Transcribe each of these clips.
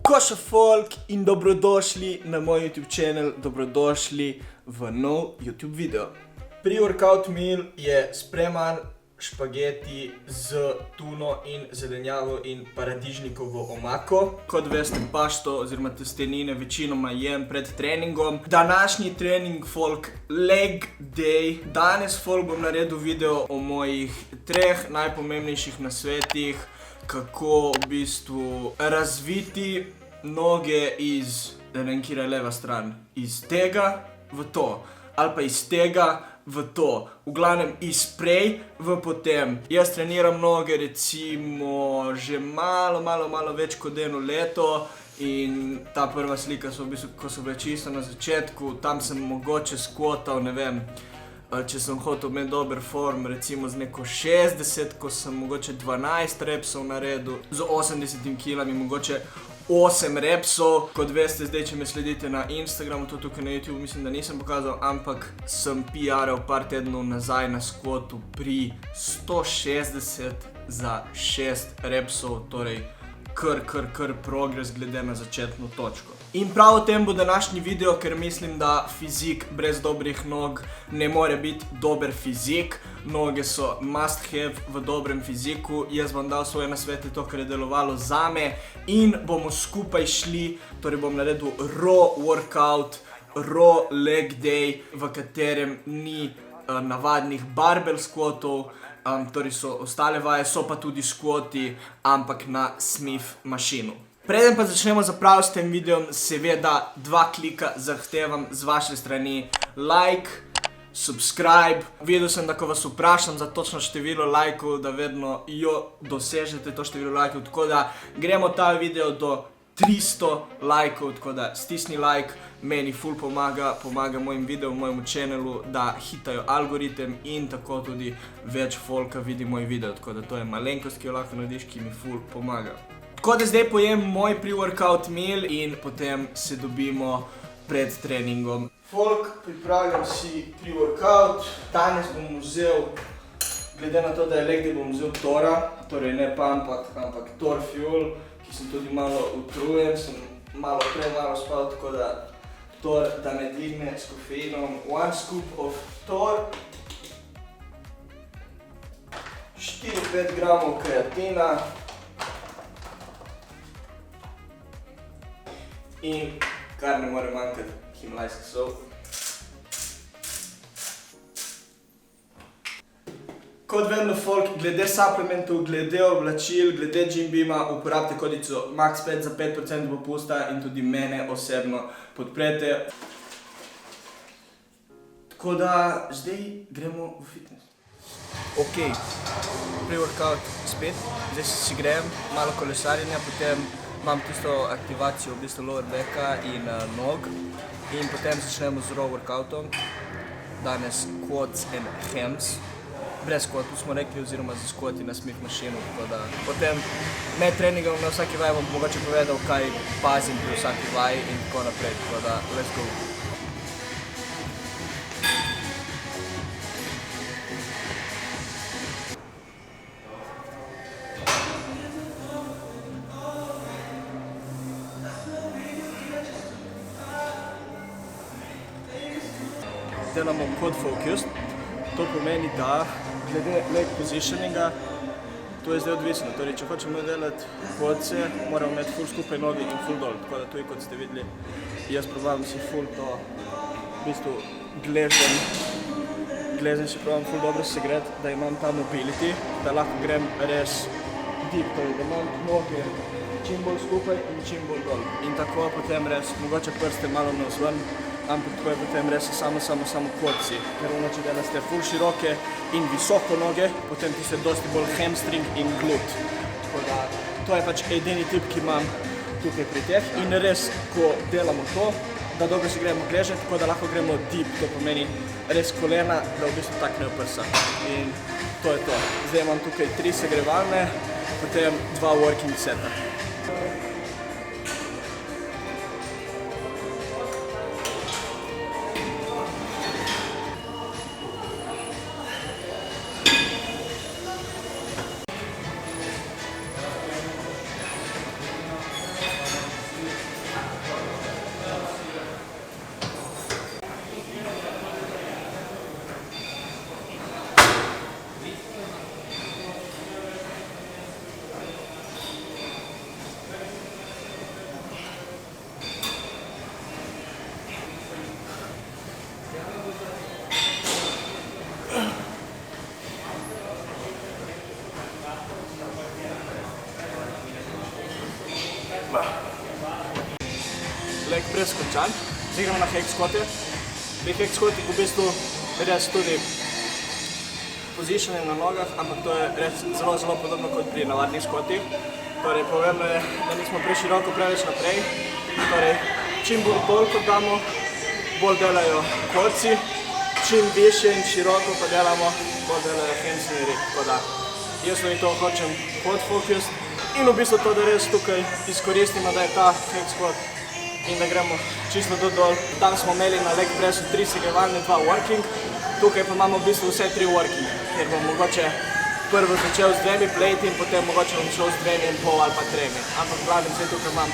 Koša folk in dobrodošli na moj YouTube channel, dobrodošli v nov YouTube video. Pre-workout meal je spreman špageti z tuno in zelenjavo in paradižnikovo omako. Kot veste, pašto oziroma testenine večinoma jem pred treningom. Današnji trening folk, leg day. Danes folk bom naredil video o mojih 3 najpomembnejših nasvetih, kako v bistvu razviti noge iz, da ne vem, kjer je leva stran, iz tega v to, ali pa iz tega v to. V glavnem iz prej v potem. Jaz treniram noge recimo že malo več kot 1 leto in ta prva slika so v bistvu, ko so bile čisto na začetku, tam sem mogoče skvotal, ne vem, če sem hotel imeti dober form, recimo z neko 60, ko sem mogoče 12 repsov naredil, z 80 kilami mogoče 8 repsov. Kot veste, zdaj, če me sledite na Instagramu, to tukaj na YouTube, mislim, da nisem pokazal, ampak sem PR-al par tednov nazaj na skvotu pri 160 za 6 repsov, torej kar progres glede na začetno točko. In prav o tem bo današnji video, ker mislim, da fizik brez dobrih nog ne more biti dober fizik. Noge so must have v dobrem fiziku. Jaz bom dal svoje nasvete, to, kar je delovalo zame, in bomo skupaj šli, torej bom naredil raw workout, raw leg day, v katerem ni navadnih barbell squatov, torej so ostale vaje, so pa tudi squati, ampak na Smith mašinu. Preden pa začnemo zaprav s tem videom, seveda 2 klika zahtevam z vaše strani. Like, subscribe. Videl sem, da ko vas vprašam za točno število lajkov, da vedno dosežete to število lajkov, tako da gremo ta video do 300 lajkov, tako da stisni like, meni ful pomaga mojim videom, mojemu channelu, da hitajo algoritem in tako tudi več folka vidi moj video, tako da to je malenkost, ki jo lahko narediš, ki mi ful pomaga. Tako da zdaj pojem moj pre-workout meal in potem se dobimo pred treningom. Folk, pripravljam si pre-workout. Danes bom vzel, glede na to, da je leg day, bom vzel Tora, torej ne pump, ampak Tor Fuel, ki sem tudi malo utrujen, sem malo spal, tako da Tor, da me dvigne s kofeinom. 1 scoop of Tor, 4-5 gramov kreatina in, kar ne more manjkati, himalajska sol. Kot vedno folk, glede supplementov, glede oblačil, glede Gym Beama, uporabite kodico MAX5 za 5% popusta in tudi mene osebno podprete. Tako da zdaj gremo v fitness. Ok, pre-workout spet, zdaj si grem malo kolesarjenja, potem imam tisto aktivacijo v bistvu lower backa in nog in potem začnemo z raw workoutom. Danes quads and hams. Brez squatov smo rekli, oziroma za squati na Smith mašinu, tako da potem med treningom na vsaki vaji bom mogoče povedal, kaj pazim pri vsaki vaji in tako naprej, tako da let's go. Delamo quad focus, to pomeni, da glede leg positioninga, to je zdaj odvisno, torej če hočemo delati quadse, moramo imeti ful skupaj nogi in ful dol, tako da tudi kot ste videli, jaz probavam si ful to, v bistvu gležen si probavam ful dobro segret, da imam ta mobility, da lahko grem res deep, torej da imam noge čim bolj skupaj in čim bolj dol. In tako potem res, mogoče prste malo navzven, ampak tako je potem res samo quadsi, ker če delate ful široke in visoko noge, potem ti se dosti bolj hamstring in glut. Tako da, to je pač edini tip, ki imam tukaj pri teh in res, ko delamo to, da dobro si gremo gležet, tako da lahko gremo deep, to pomeni res kolena, da v bistvu taknejo prsa. In to je to. Zdaj imam tukaj 3 segrevalne, potem 2 working seta. Leg press končan, zdaj gremo na hack squate. Pri hack squatih v bistvu res tudi positioning na nogah, ampak to je res zelo podobno kot pri navadnih squatih. Torej, pomembno je, da nismo preširoko preveč naprej. Torej, čim bolj kot damo, bolj delajo kolci, čim više in široko pa delamo, bolj delajo hamstringi. Tako da, jaz tudi to hočem quad focus in v bistvu to, da res tukaj izkoristimo, da je ta hack squat in da gremo čisto dol. Tam smo imeli na leg pressu 3 segrevalne, 2 working, tukaj pa imamo v bistvu vse 3 working, ker bom mogoče prvo začel z 2 plate in potem mogoče bom šel z 2,5 ali pa 3. Ampak glavim se tukaj imam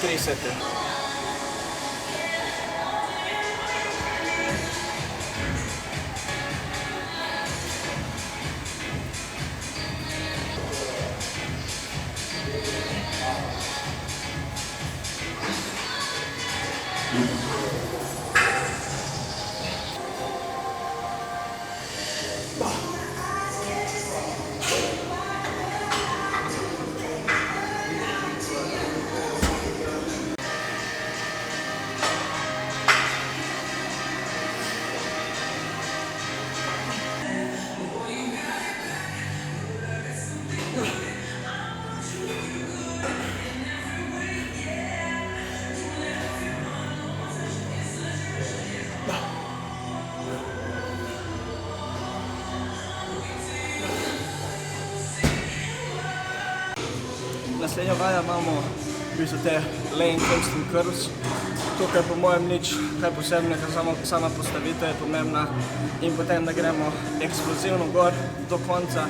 3 sete. Naslednja vaja imamo v bistvu te laying hamstring curls. Tukaj po mojem nič kaj posebnega, sama postavitev je pomembna in potem, da gremo eksplozivno gor do konca,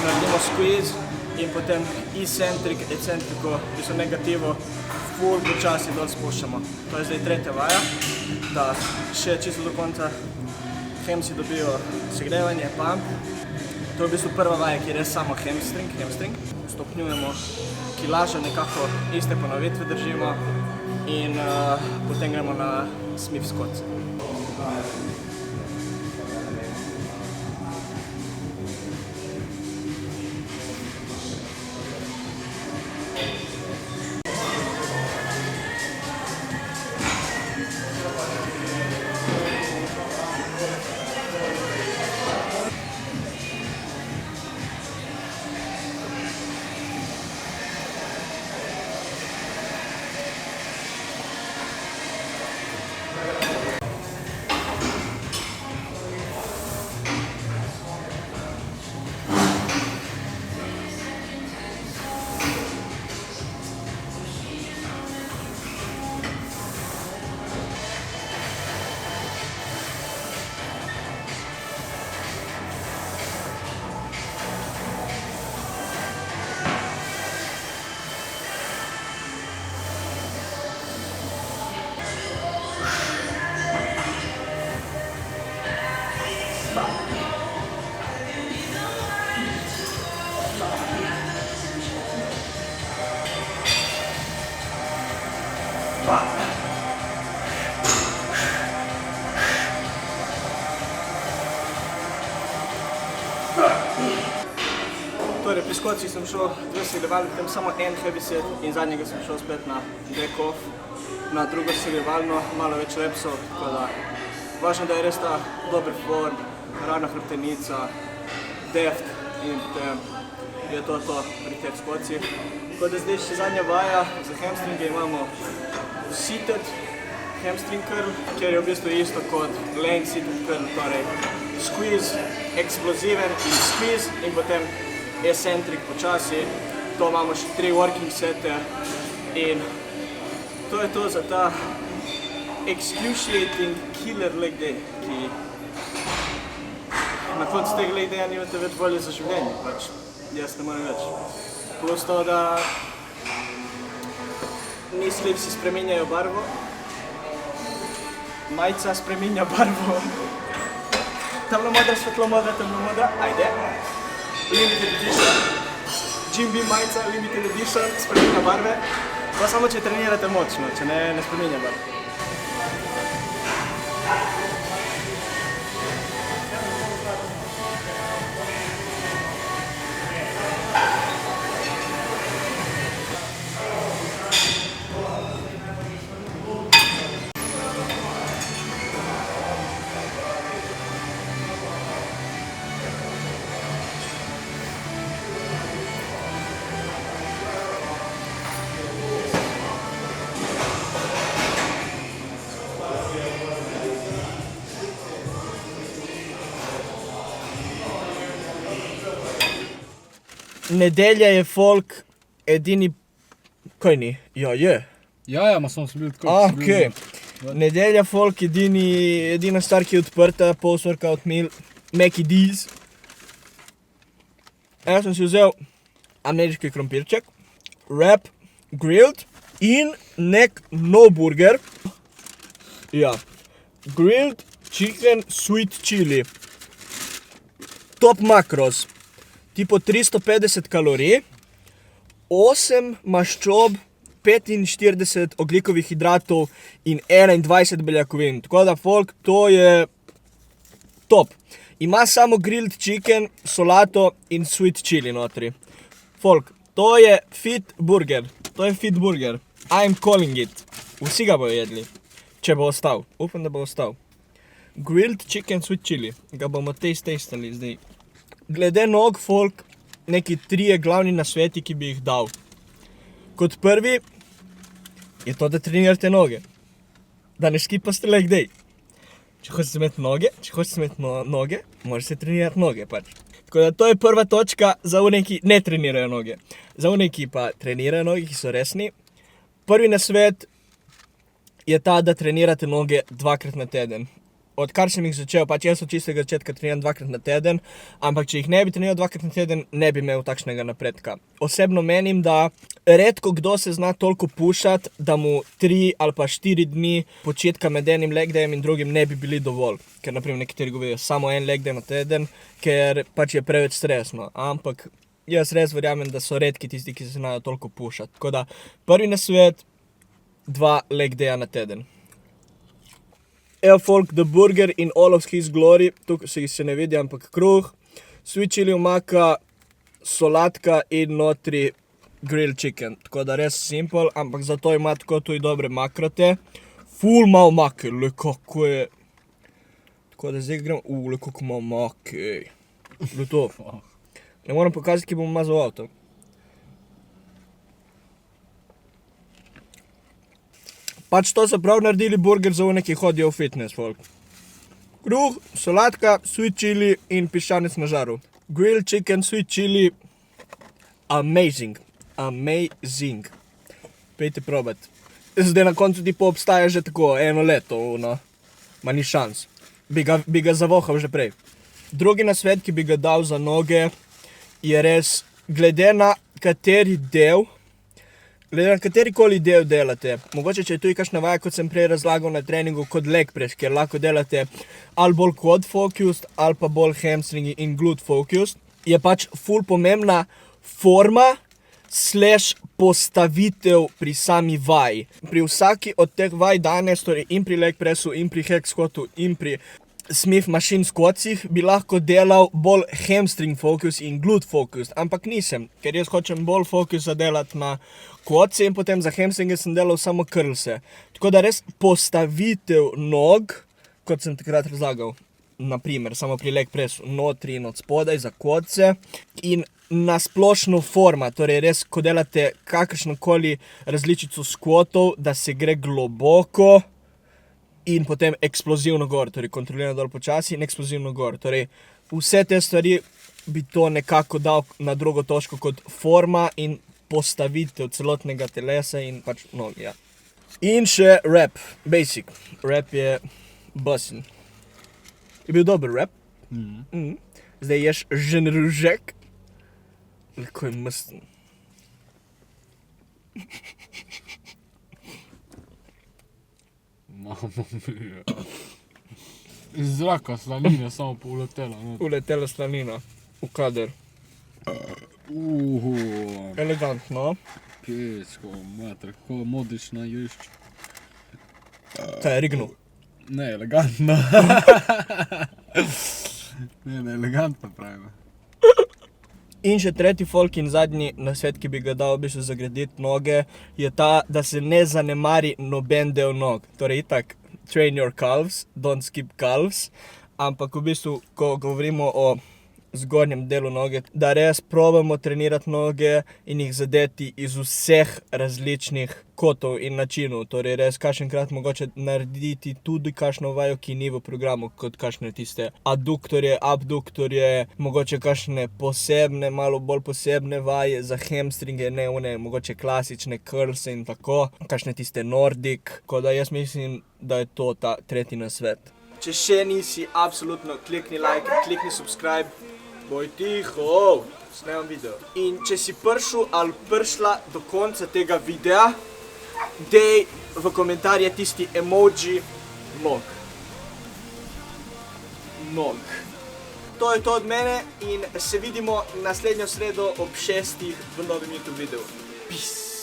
naredimo squeeze in potem eccentrico, v bistvu negativo, full počasi dol spuščamo. To je zdaj tretja vaja, da še čisto do konca hamsi dobijo segrevanje, pump. To je v bistvu prva vaja, ki je res samo hamstring. Stopnjujemo kilažo, nekako iste ponovitve držimo in potem gremo na Smith squat. Torej, pri skocih sem šel 2 segrevalne, potem samo en heavy set in zadnjega sem šel spet na back off, na drugo segrevalno, malo več repsov, tako da važno, da je res ta dober form, ravna hrbtenica, deft in potem je to pri teh skocih. Tako da zdaj še zadnja vaja, za hamstringe imamo seated hamstring curl, kjer je v bistvu isto kot laying seated curl, torej squeeze, eksploziven in squeeze in potem eccentric počasi. To imamo še 3 working sete in to je to za ta excruciating killer leg day, ki na koncu tega leg daya nimate več volje za življenje, pač jaz ne morem več. Plus to, da ni slipsi spreminjajo barvo, majica spreminja barvo, temno modra, svetlo modra, temno modra, ajde. Limited edition, Jim Beam majica, limited edition, spreminja barve, pa samo če trenirate močno, če ne spreminja barve. Nedelja je folk edini... Kaj ni? Ja, je. Ja, ma samo sem bil tako. Okej. Nedelja folk edina stvar, ki je odprta, post-workout meal, Mackie D's. Jaz sem si vzel ameriški krompirček, wrap, grilled in nek nov burger. Ja. Grilled chicken sweet chili. Top makros. Tipo 350 kalorij, 8 maščob, 45 ogljikovih hidratov in 21 beljakovin. Tako da, folk, to je top. Ima samo grilled chicken, solato in sweet chili notri. Folk, to je fit burger. To je fit burger. I'm calling it. Vsi ga bojo jedli. Če bo ostal. Upam, da bo ostal. Grilled chicken sweet chili. Ga bomo tastali zdaj. Glede nog, folk, neki 3 glavni nasveti, ki bi jih dal. Kot prvi je to, da trenirate noge. Da ne skipaste leg day. Če hočete imeti noge, morate trenirati noge pač. Tako da to je prva točka za one, ki ne trenirajo noge. Za one, ki pa trenirajo noge, ki so resni. Prvi nasvet je ta, da trenirate noge 2-krat na teden. Odkar sem jih začel, pač jaz od čistega začetka treniram 2-krat na teden, ampak če jih ne bi treniral 2-krat na teden, ne bi imel takšnega napredka. Osebno menim, da redko kdo se zna toliko pušati, da mu 3 ali pa 4 dni počitka med enim leg dayem in drugim ne bi bili dovolj. Ker naprimer nekateri govorijo samo en leg day na teden, ker pač je preveč stresno. Ampak jaz res verjamem, da so redki tisti, ki se znajo toliko pušati. Tako da prvi nasvet, 2 leg daya na teden. Evo folk, the burger in all of his glory, tukaj se ne vidi, ampak kruh, sweet chili omaka, solatka in notri grilled chicken. Tako da res simple, ampak zato ima tako tudi dobre makrote. Ful ima omake, le kako je. Tako da zdaj gremo, le kako ima omake. Le to. Ne moram pokazati, ki bom mazal avto. Pač to so prav naredili burger za one, ki hodijo v fitness, folk. Kruh, solatka, sweet chili in piščanec na žaru. Grilled chicken, sweet chili, amazing. Amazing. Pejte probat. Zdaj na koncu ti obstaja že tako 1 leto, no. Ma ni šans. Bi ga zavohal že prej. Drugi nasvet, ki bi ga dal za noge, je res, glede na katerikoli del delate. Mogoče, če je tu kakšna vaja, kot sem prej razlagal na treningu, kot leg press, kjer lahko delate ali bolj quad focused, ali pa bolj hamstringi in glute focused, je pač ful pomembna forma / postavitev pri sami vaji. Pri vsaki od teh vaj danes, torej in pri leg pressu, in pri hack squatu, in pri Smith machine squatsih, bi lahko delal bolj hamstring focus in glute focus, ampak nisem, ker jaz hočem bolj fokus zadelati na quadse in potem za hamstringe sem delal samo curlse. Tako da res postavitev nog, kot sem takrat razlagal, naprimer samo pri leg pressu, notri in od spodaj za quadse in na splošno forma, torej res, ko delate kakršnokoli različico squatov, da se gre globoko in potem eksplozivno gor, torej kontrolirano dol počasi in eksplozivno gor. Torej, vse te stvari bi to nekako dal na drugo točko kot forma in postavitev celotnega telesa in pač nogi, ja. In še rap, basic. Rap je basen. Je bil dober rap. Zdaj ješ ženružek. Kako je mrsten. Mamo mia. Iz zraka slanina samo uletela. Uletela slanina. V kader. Elegantno. Pičko, mater, kako modiš na ješč. Kaj je rignul? Ne, elegantno. Ne, elegantno pravimo. In še tretji folk in zadnji nasvet, ki bi ga dal v bistvu za graditi noge, je ta, da se ne zanemari noben del nog. Torej itak, train your calves, don't skip calves. Ampak v bistvu, ko govorimo o zgornjem delu noge, da res probamo trenirati noge in jih zadeti iz vseh različnih kotov in načinov. Torej res kakšenkrat mogoče narediti tudi kakšno vajo, ki ni v programu, kot kakšne tiste aduktorje, abduktorje, mogoče kakšne posebne, malo bolj posebne vaje za hamstringe, ne one mogoče klasične curlse in tako, kakšne tiste nordic, tako da jaz mislim, da je to ta tretji nasvet. Če še nisi, absolutno klikni like, klikni subscribe, boj tiho, snemam video. In če si prišel ali prišla do konca tega videa, dej v komentarje tisti emoji nog. To je to od mene in se vidimo naslednjo sredo ob 6 v novem YouTube videu. Peace.